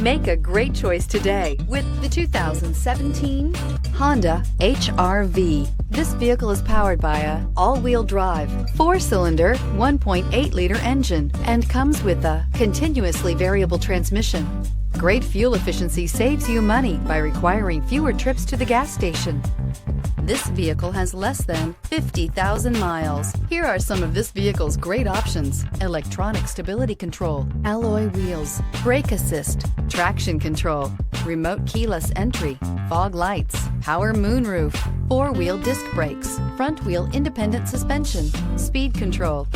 Make a great choice today with the 2017 Honda HR-V. This vehicle is powered by a all-wheel drive, 4-cylinder, 1.8-liter engine and comes with a continuously variable transmission. Great fuel efficiency saves you money by requiring fewer trips to the gas station. This vehicle has less than 50,000 miles. Here are some of this vehicle's great options: electronic stability control, alloy wheels, brake assist, traction control, remote keyless entry, fog lights, power moonroof, 4-wheel disc brakes, front wheel independent suspension, speed control.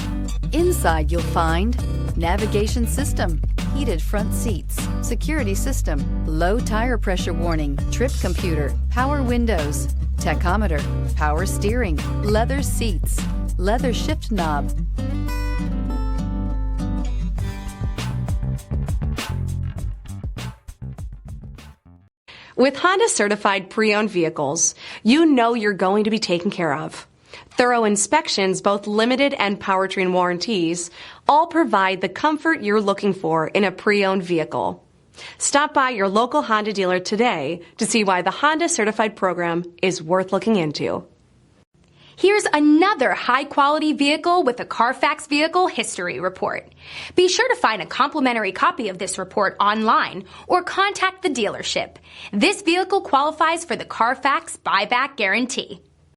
Inside you'll find navigation system, heated front seats, security system, low tire pressure warning, trip computer, power windows, tachometer, power steering, leather seats, leather shift knob. With Honda certified pre-owned vehicles, you know you're going to be taken care of. Thorough inspections, both limited and powertrain warranties, all provide the comfort you're looking for in a pre-owned vehicle. Stop by your local Honda dealer today to see why the Honda Certified program is worth looking into. Here's another high-quality vehicle with a Carfax Vehicle History Report. Be sure to find a complimentary copy of this report online or contact the dealership. This vehicle qualifies for the Carfax Buyback Guarantee.